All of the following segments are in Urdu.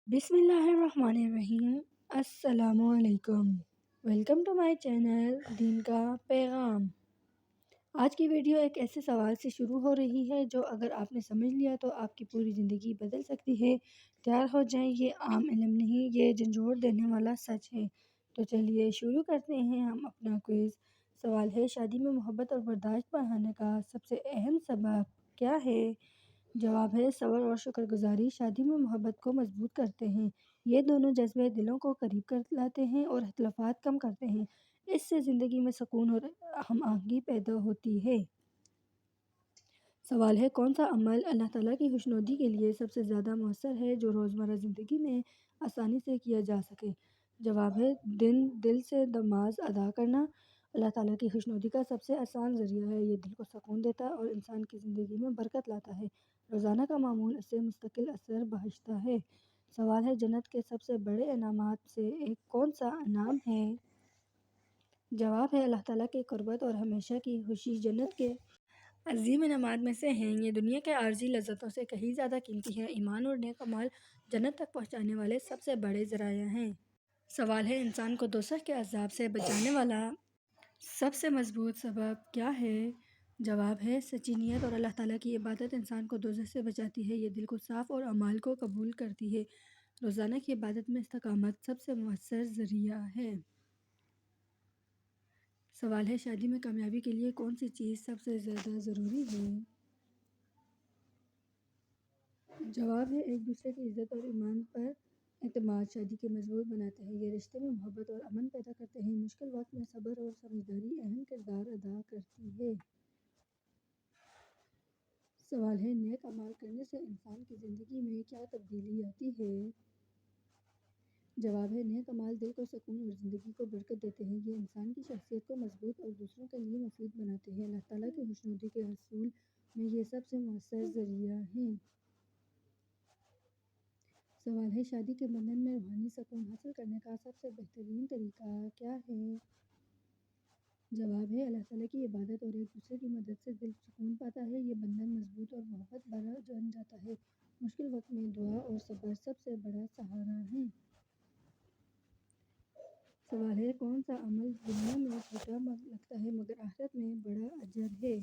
بسم اللہ الرحمن الرحیم۔ السلام علیکم، ویلکم ٹو مائی چینل دین کا پیغام۔ آج کی ویڈیو ایک ایسے سوال سے شروع ہو رہی ہے جو اگر آپ نے سمجھ لیا تو آپ کی پوری زندگی بدل سکتی ہے۔ تیار ہو جائیں، یہ عام علم نہیں، یہ جھنجھوڑ دینے والا سچ ہے۔ تو چلیے شروع کرتے ہیں ہم اپنا کوئز۔ سوال ہے، شادی میں محبت اور برداشت بڑھانے کا سب سے اہم سبب کیا ہے؟ جواب ہے، صبر اور شکر گزاری شادی میں محبت کو مضبوط کرتے ہیں۔ یہ دونوں جذبے دلوں کو قریب کر لاتے ہیں اور اختلافات کم کرتے ہیں۔ اس سے زندگی میں سکون اور ہم آہنگی پیدا ہوتی ہے۔ سوال ہے، کون سا عمل اللہ تعالیٰ کی خوشنودی کے لیے سب سے زیادہ مؤثر ہے جو روزمرہ زندگی میں آسانی سے کیا جا سکے؟ جواب ہے، دل سے نماز ادا کرنا اللہ تعالیٰ کی خوشنودی کا سب سے آسان ذریعہ ہے۔ یہ دل کو سکون دیتا ہے اور انسان کی زندگی میں برکت لاتا ہے۔ روزانہ کا معمول اسے مستقل اثر بخشتا ہے۔ سوال ہے، جنت کے سب سے بڑے انعامات سے ایک کون سا انعام ہے؟ جواب ہے، اللہ تعالیٰ کی قربت اور ہمیشہ کی خوشی جنت کے عظیم انعامات میں سے ہیں۔ یہ دنیا کے عارضی لذتوں سے کہیں زیادہ قیمتی ہے۔ ایمان اور نیک اعمال جنت تک پہنچانے والے سب سے بڑے ذرائع ہیں۔ سوال ہے، انسان کو دوزخ کے عذاب سے بچانے والا سب سے مضبوط سبب کیا ہے؟ جواب ہے، سچی نیت اور اللہ تعالیٰ کی عبادت انسان کو دوزخ سے بچاتی ہے۔ یہ دل کو صاف اور اعمال کو قبول کرتی ہے۔ روزانہ کی عبادت میں استقامت سب سے مؤثر ذریعہ ہے۔ سوال ہے، شادی میں کامیابی کے لیے کون سی چیز سب سے زیادہ ضروری ہے؟ جواب ہے، ایک دوسرے کی عزت اور ایمان پر اعتماد شادی کے مضبوط بناتے ہیں۔ یہ رشتے میں محبت اور امن پیدا کرتے ہیں۔ مشکل وقت میں صبر اور سمجھداری اہم کردار ادا کرتی ہے۔ سوال ہے، نیک اعمال کرنے سے انسان کی زندگی میں کیا تبدیلی آتی ہے؟ جواب ہے، نیک اعمال دل کو سکون اور زندگی کو برکت دیتے ہیں۔ یہ انسان کی شخصیت کو مضبوط اور دوسروں کے لیے مفید بناتے ہیں۔ اللہ تعالیٰ کی خوشنودی کے حصول میں یہ سب سے مؤثر ذریعہ ہیں۔ سوال ہے، شادی کے بندھن میں روحانی سکون حاصل کرنے کا سب سے بہترین طریقہ کیا ہے؟ جواب ہے، اللہ تعالیٰ کی عبادت اور ایک دوسرے کی مدد سے دل سکون پاتا ہے۔ یہ بندھن مضبوط اور محبت بھرا بن جاتا ہے۔ مشکل وقت میں دعا اور صبر سب سے بڑا سہارا ہے۔ سوال ہے، کون سا عمل دنیا میں چھوٹا لگتا ہے مگر آخرت میں بڑا اجر ہے؟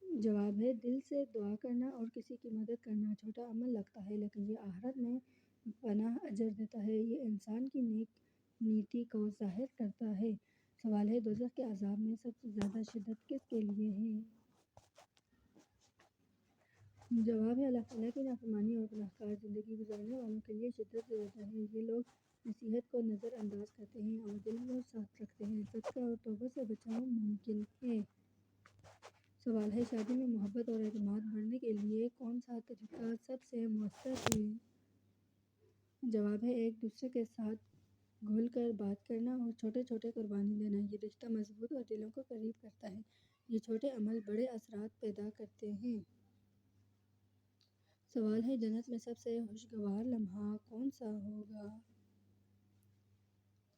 جواب ہے، دل سے دعا کرنا اور کسی کی مدد کرنا چھوٹا عمل لگتا ہے لیکن یہ آخرت میں پناہ اجر دیتا ہے۔ یہ انسان کی نیک نیتی کو ظاہر کرتا ہے۔ سوال ہے، دوزخ کے عذاب میں سب سے زیادہ شدت کس کے لیے ہے؟ جواب ہے، اللہ تعالیٰ کی نافرمانی اور گناہ کار زندگی گزارنے والوں کے لیے شدت زیادہ ہے۔ یہ لوگ نصیحت کو نظر انداز کرتے ہیں اور دل کو صاف رکھتے ہیں۔ صدقہ اور توبہ سے بچاؤ ممکن ہے۔ سوال ہے، شادی میں محبت اور اعتماد بڑھانے کے لیے کون سا طریقہ سب سے مؤثر ہے؟ جواب ہے، ایک دوسرے کے ساتھ گھل کر بات کرنا اور چھوٹے چھوٹے قربانی دینا۔ یہ رشتہ مضبوط اور دلوں کو قریب کرتا ہے۔ یہ چھوٹے عمل بڑے اثرات پیدا کرتے ہیں۔ سوال ہے، جنت میں سب سے خوشگوار لمحہ کون سا ہوگا؟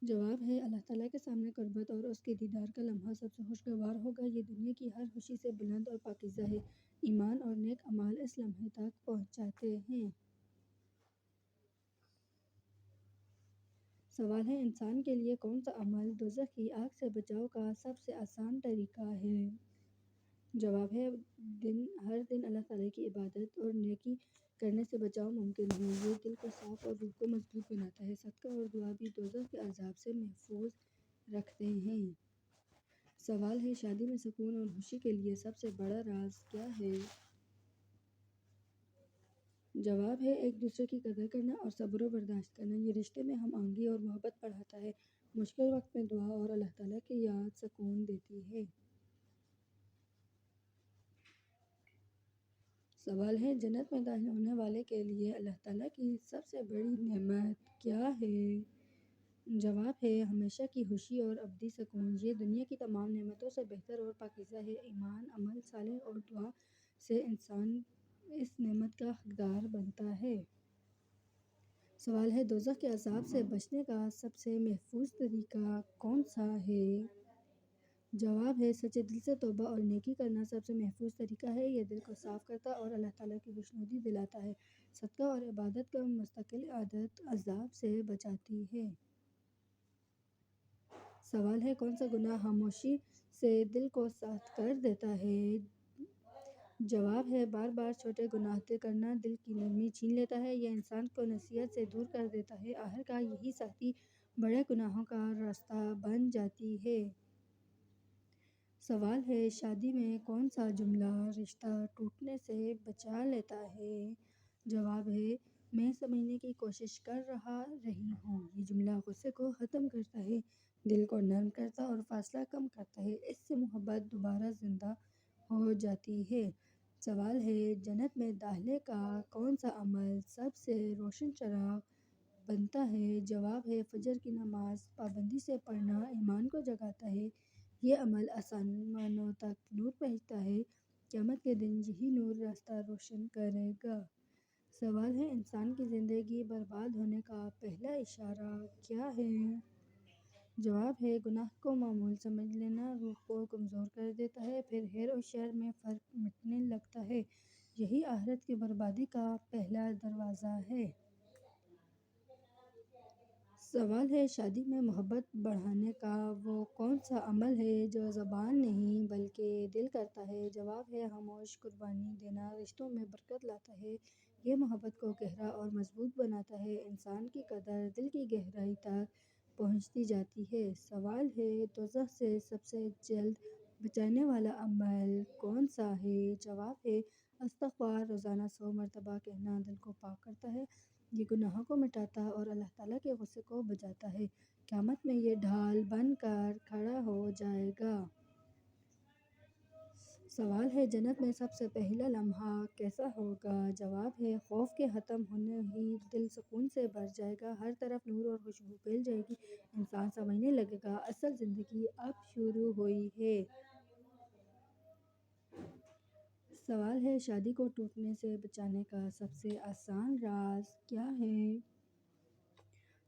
جواب ہے، اللہ تعالیٰ کے سامنے قربت اور اس کے دیدار کا لمحہ سب سے خوشگوار ہوگا۔ یہ دنیا کی ہر خوشی سے بلند اور پاکیزہ ہے۔ ایمان اور نیک اعمال اس لمحے تک پہنچاتے ہیں۔ سوال ہے، انسان کے لیے کون سا عمل دوزخ کی آگ سے بچاؤ کا سب سے آسان طریقہ ہے؟ جواب ہے، ہر دن اللہ تعالیٰ کی عبادت اور نیکی کرنے سے بچاؤ ممکن ہے۔ یہ دل کو صاف اور روح کو مضبوط بناتا ہے۔ صدقہ اور دعا بھی دوزخ کے عذاب سے محفوظ رکھتے ہیں۔ سوال ہے، شادی میں سکون اور خوشی کے لیے سب سے بڑا راز کیا ہے؟ جواب ہے، ایک دوسرے کی قدر کرنا اور صبر و برداشت کرنا۔ یہ رشتے میں ہم آہنگی اور محبت بڑھاتا ہے۔ مشکل وقت میں دعا اور اللہ تعالیٰ کی یاد سکون دیتی ہے۔ سوال ہے، جنت میں داخل ہونے والے کے لیے اللہ تعالیٰ کی سب سے بڑی نعمت کیا ہے؟ جواب ہے، ہمیشہ کی خوشی اور ابدی سکون۔ یہ دنیا کی تمام نعمتوں سے بہتر اور پاکیزہ ہے۔ ایمان، عمل صالح اور دعا سے انسان اس نعمت کا حقدار بنتا ہے۔ سوال ہے، دوزخ کے عذاب سے بچنے کا سب سے محفوظ طریقہ کون سا ہے؟ جواب ہے، سچے دل سے توبہ اور نیکی کرنا سب سے محفوظ طریقہ ہے۔ یہ دل کو صاف کرتا اور اللہ تعالیٰ کی خوشنودی دلاتا ہے۔ صدقہ اور عبادت کا مستقل عادت عذاب سے بچاتی ہے۔ سوال ہے کون سا گناہ خاموشی سے دل کو سخت کر دیتا ہے؟ جواب ہے بار بار چھوٹے گناہ کرنا دل کی نرمی چھین لیتا ہے، یہ انسان کو نصیحت سے دور کر دیتا ہے، آخرکار یہی سختی بڑے گناہوں کا راستہ بن جاتی ہے۔ سوال ہے شادی میں کون سا جملہ رشتہ ٹوٹنے سے بچا لیتا ہے؟ جواب ہے میں سمجھنے کی کوشش کر رہی ہوں۔ یہ جملہ غصے کو ختم کرتا ہے، دل کو نرم کرتا اور فاصلہ کم کرتا ہے، اس سے محبت دوبارہ زندہ ہو جاتی ہے۔ سوال ہے جنت میں داخلے کا کون سا عمل سب سے روشن چراغ بنتا ہے؟ جواب ہے فجر کی نماز پابندی سے پڑھنا ایمان کو جگاتا ہے، یہ عمل آسمانوں تک نور بھیجتا ہے، قیامت کے دن یہی نور راستہ روشن کرے گا۔ سوال ہے انسان کی زندگی برباد ہونے کا پہلا اشارہ کیا ہے؟ جواب ہے گناہ کو معمول سمجھ لینا روح کو کمزور کر دیتا ہے، پھر خیر و شر میں فرق مٹنے لگتا ہے، یہی آخرت کی بربادی کا پہلا دروازہ ہے۔ سوال ہے شادی میں محبت بڑھانے کا وہ کون سا عمل ہے جو زبان نہیں بلکہ دل کرتا ہے؟ جواب ہے خاموش قربانی دینا رشتوں میں برکت لاتا ہے، یہ محبت کو گہرا اور مضبوط بناتا ہے، انسان کی قدر دل کی گہرائی تک پہنچتی جاتی ہے۔ سوال ہے دوزخ سے سب سے جلد بچانے والا عمل کون سا ہے؟ جواب ہے استغفار، روزانہ 100 مرتبہ کہنا دل کو پاک کرتا ہے، یہ گناہوں کو مٹاتا اور اللہ تعالیٰ کے غصے کو بچاتا ہے، قیامت میں یہ ڈھال بن کر کھڑا ہو جائے گا۔ سوال ہے جنت میں سب سے پہلا لمحہ کیسا ہوگا؟ جواب ہے خوف کے ختم ہونے ہی دل سکون سے بھر جائے گا، ہر طرف نور اور خوشبو پھیل جائے گی، انسان سمجھنے لگے گا اصل زندگی اب شروع ہوئی ہے۔ سوال ہے شادی کو ٹوٹنے سے بچانے کا سب سے آسان راز کیا ہے؟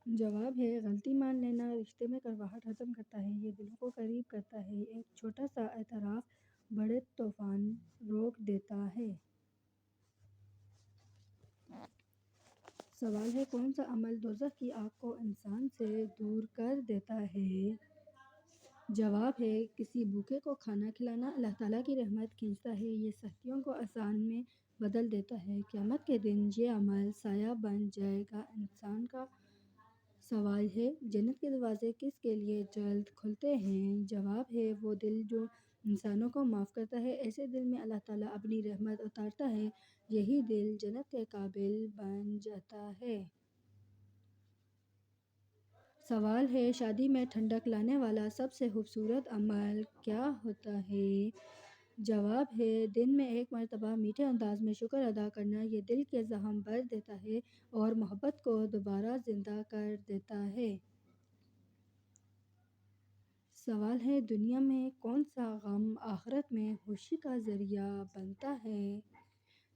جواب ہے غلطی مان لینا رشتے میں کڑواہٹ ختم کرتا ہے، یہ دلوں کو قریب کرتا ہے، ایک چھوٹا سا اعتراف بڑے طوفان روک دیتا ہے۔ سوال ہے کون سا عمل دوزخ کی آگ کو انسان سے دور کر دیتا ہے؟ جواب ہے کسی بھوکے کو کھانا کھلانا اللہ تعالیٰ کی رحمت کھینچتا ہے، یہ سختیوں کو آسان میں بدل دیتا ہے، قیامت کے دن یہ عمل سایہ بن جائے گا انسان کا۔ سوال ہے جنت کے دروازے کس کے لیے جلد کھلتے ہیں؟ جواب ہے وہ دل جو انسانوں کو معاف کرتا ہے، ایسے دل میں اللہ تعالیٰ اپنی رحمت اتارتا ہے، یہی دل جنت کے قابل بن جاتا ہے۔ سوال ہے شادی میں ٹھنڈک لانے والا سب سے خوبصورت عمل کیا ہوتا ہے؟ جواب ہے دن میں ایک مرتبہ میٹھے انداز میں شکر ادا کرنا، یہ دل کے زخم بھر دیتا ہے اور محبت کو دوبارہ زندہ کر دیتا ہے۔ سوال ہے دنیا میں کون سا غم آخرت میں خوشی کا ذریعہ بنتا ہے؟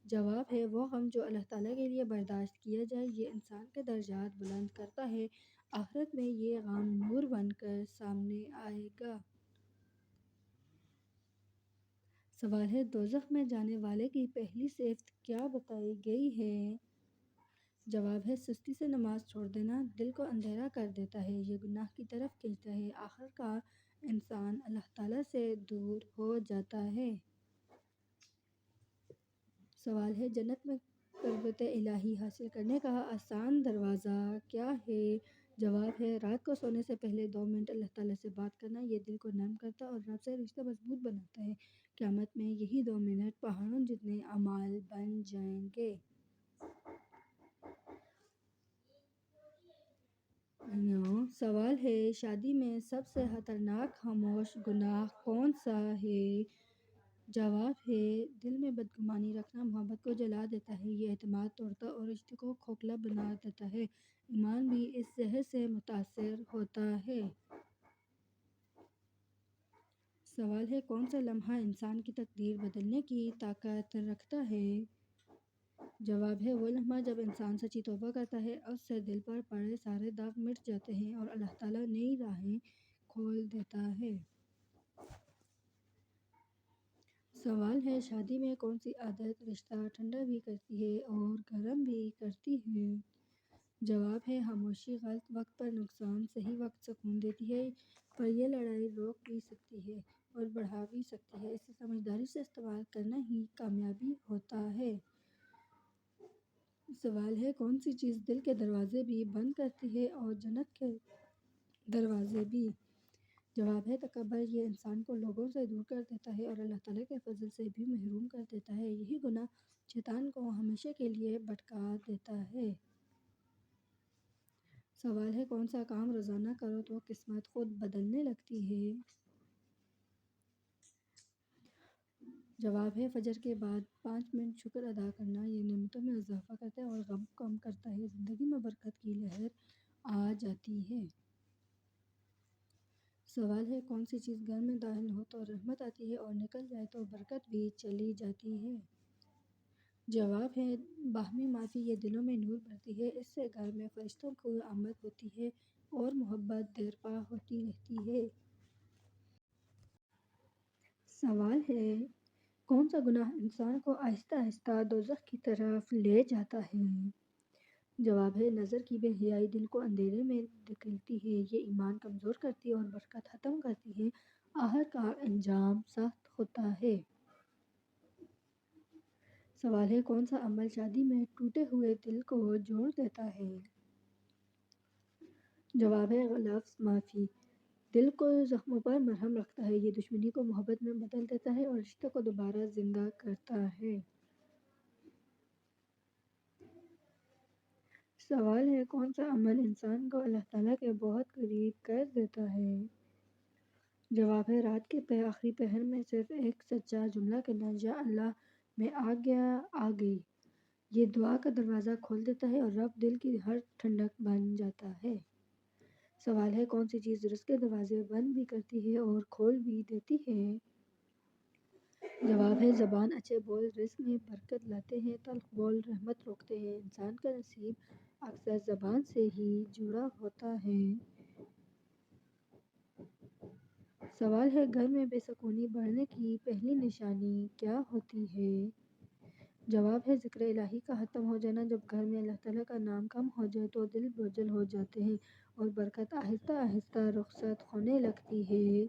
جواب ہے وہ غم جو اللہ تعالیٰ کے لیے برداشت کیا جائے، یہ انسان کے درجات بلند کرتا ہے، آخرت میں یہ غم نور بن کر سامنے آئے گا۔ سوال ہے دوزخ میں جانے والے کی پہلی صفت کیا بتائی گئی ہے؟ جواب ہے سستی سے نماز چھوڑ دینا دل کو اندھیرا کر دیتا ہے، یہ گناہ کی طرف کھینچتا ہے، آخرکار انسان اللہ تعالیٰ سے دور ہو جاتا ہے۔ سوال ہے جنت میں قربت الہی حاصل کرنے کا آسان دروازہ کیا ہے؟ جواب ہے رات کو سونے سے پہلے 2 منٹ اللہ تعالیٰ سے بات کرنا، یہ دل کو نرم کرتا اور رب سے رشتہ مضبوط بناتا ہے، قیامت میں یہی 2 منٹ پہاڑوں جتنے اعمال بن جائیں گے۔ سوال ہے شادی میں سب سے خطرناک خاموش گناہ کون سا ہے؟ جواب ہے دل میں بدگمانی رکھنا محبت کو جلا دیتا ہے، یہ اعتماد توڑتا اور رشتے کو کھوکھلا بنا دیتا ہے، ایمان بھی اس زہر سے متاثر ہوتا ہے۔ سوال ہے کون سا لمحہ انسان کی تقدیر بدلنے کی طاقت رکھتا ہے؟ جواب ہے وہ لمحہ جب انسان سچی توبہ کرتا ہے، اس سے دل پر پڑے سارے داغ مٹ جاتے ہیں اور اللہ تعالیٰ نئی راہیں کھول دیتا ہے۔ سوال ہے شادی میں کون سی عادت رشتہ ٹھنڈا بھی کرتی ہے اور گرم بھی کرتی ہے؟ جواب ہے خاموشی غلط وقت پر نقصان، صحیح وقت سکون دیتی ہے، پر یہ لڑائی روک بھی سکتی ہے اور بڑھا بھی سکتی ہے۔ اسے سمجھداری سے استعمال کرنا ہی کامیابی ہوتا ہے۔ سوال ہے کون سی چیز دل کے دروازے بھی بند کرتی ہے اور جنت کے دروازے بھی؟ جواب ہے تکبر، یہ انسان کو لوگوں سے دور کر دیتا ہے اور اللہ تعالیٰ کے فضل سے بھی محروم کر دیتا ہے۔ یہی گناہ شیطان کو ہمیشہ کے لیے بھٹکا دیتا ہے۔ سوال ہے کون سا کام روزانہ کرو تو قسمت خود بدلنے لگتی ہے؟ جواب ہے فجر کے بعد 5 منٹ شکر ادا کرنا، یہ نعمتوں میں اضافہ کرتا ہے اور غم کم کرتا ہے۔ زندگی میں برکت کی لہر آ جاتی ہے۔ سوال ہے کون سی چیز گھر میں داخل ہو تو رحمت آتی ہے اور نکل جائے تو برکت بھی چلی جاتی ہے؟ جواب ہے باہمی معافی، یہ دلوں میں نور بھرتی ہے، اس سے گھر میں فرشتوں کی آمد ہوتی ہے اور محبت دیرپا ہوتی رہتی ہے۔ سوال ہے کون سا گناہ انسان کو آہستہ آہستہ دوزخ کی طرف لے جاتا ہے؟ جواب ہے نظر کی بے حیائی دل کو اندھیرے میں دھکیلتی ہے، یہ ایمان کمزور کرتی ہے اور برکت ختم کرتی ہے، آخرکار انجام سخت ہوتا ہے۔ سوال ہے کون سا عمل شادی میں ٹوٹے ہوئے دل کو جوڑ دیتا ہے؟ جواب ہے لفظ معافی، دل کو زخموں پر مرہم رکھتا ہے، یہ دشمنی کو محبت میں بدل دیتا ہے اور رشتے کو دوبارہ زندہ کرتا ہے۔ سوال ہے کون سا عمل انسان کو اللہ تعالیٰ کے بہت قریب کر دیتا ہے؟ جواب ہے رات کے آخری پہر میں صرف ایک سچا جملہ کہنا، یا اللہ میں آ گیا آ گئی، یہ دعا کا دروازہ کھول دیتا ہے اور رب دل کی ہر ٹھنڈک بن جاتا ہے۔ سوال ہے کون سی چیز رزق کے دروازے بند بھی کرتی ہے اور کھول بھی دیتی ہے؟ جواب ہے زبان، اچھے بول رزق میں برکت لاتے ہیں، تلخ بول رحمت روکتے ہیں، انسان کا نصیب اکثر زبان سے ہی جڑا ہوتا ہے۔ سوال ہے گھر میں بے سکونی بڑھنے کی پہلی نشانی کیا ہوتی ہے؟ جواب ہے ذکر الہی کا ختم ہو جانا، جب گھر میں اللہ تعالیٰ کا نام کم ہو جائے تو دل بوجھل ہو جاتے ہیں اور برکت آہستہ آہستہ رخصت ہونے لگتی ہے۔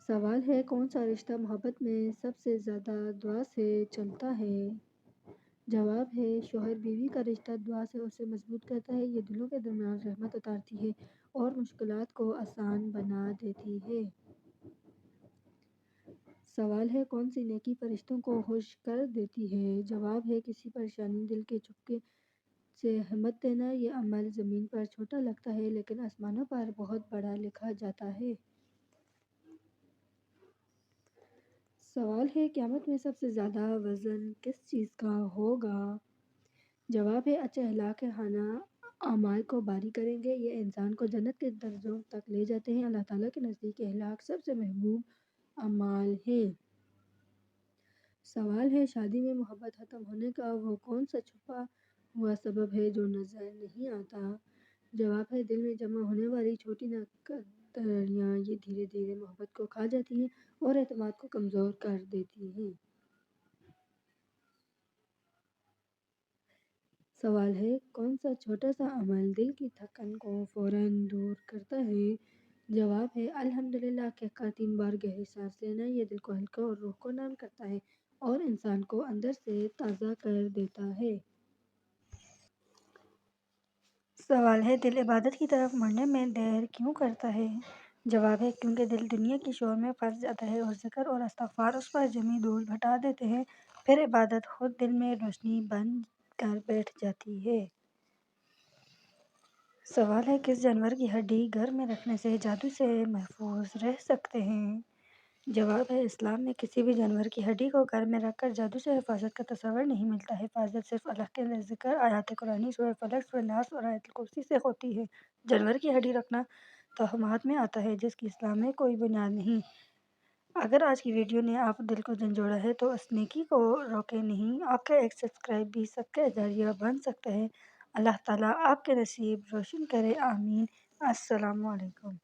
سوال ہے کون سا رشتہ محبت میں سب سے زیادہ دعا سے چلتا ہے؟ جواب ہے شوہر بیوی کا رشتہ دعا سے اسے مضبوط کرتا ہے، یہ دلوں کے درمیان رحمت اتارتی ہے اور مشکلات کو آسان بنا دیتی ہے۔ سوال ہے کون سی نیکی فرشتوں کو خوش کر دیتی ہے؟ جواب ہے کسی پریشانی دل کے چپکے سے ہمت دینا، یہ عمل زمین پر چھوٹا لگتا ہے لیکن آسمانوں پر بہت بڑا لکھا جاتا ہے۔ سوال ہے قیامت میں سب سے زیادہ وزن کس چیز کا ہوگا؟ جواب ہے اچھے اخلاق خانہ اعمال کو باری کریں گے، یہ انسان کو جنت کے درجوں تک لے جاتے ہیں۔ اللہ تعالیٰ کے نزدیک اخلاق سب سے محبوب اعمال ہیں۔ سوال ہے شادی میں محبت ختم ہونے کا وہ کون سا چھپا ہوا سبب ہے جو نظر نہیں آتا؟ جواب ہے دل میں جمع ہونے والی چھوٹی ناقدریاں، یہ دھیرے دھیرے محبت کو کھا جاتی ہیں اور اعتماد کو کمزور کر دیتی ہیں۔ سوال ہے کون سا چھوٹا سا عمل دل کی تھکن کو فوراً دور کرتا ہے؟ جواب ہے الحمدللہ کہہ کر 3 بار گہری سانس لینا، یہ دل کو ہلکا اور روح کو نرم کرتا ہے اور انسان کو اندر سے تازہ کر دیتا ہے۔ سوال ہے دل عبادت کی طرف مڑنے میں دیر کیوں کرتا ہے؟ جواب ہے کیونکہ دل دنیا کی شور میں پھنس جاتا ہے اور ذکر اور استغفار اس پر جمی دھول ہٹا دیتے ہیں، پھر عبادت خود دل میں روشنی بن کر بیٹھ جاتی ہے۔ سوال ہے کس جانور کی ہڈی گھر میں رکھنے سے جادو سے محفوظ رہ سکتے ہیں؟ جواب ہے اسلام میں کسی بھی جانور کی ہڈی کو گھر میں رکھ کر جادو سے حفاظت کا تصور نہیں ملتا، حفاظت صرف اللہ کے ذکر، آیات قرآنی، سورہ فلق، سورہ ناس اور آیت الکرسی سے ہوتی ہے۔ جانور کی ہڈی رکھنا توہمات میں آتا ہے جس کی اسلام میں کوئی بنیاد نہیں۔ اگر آج کی ویڈیو نے آپ دل کو جھنجھوڑا ہے تو اس نیکی کو روکے نہیں، آپ کا ایک سبسکرائب بھی صدقہ جاریہ بن سکتا ہے۔ اللہ تعالیٰ آپ کے نصیب روشن کرے، آمین۔ السلام علیکم۔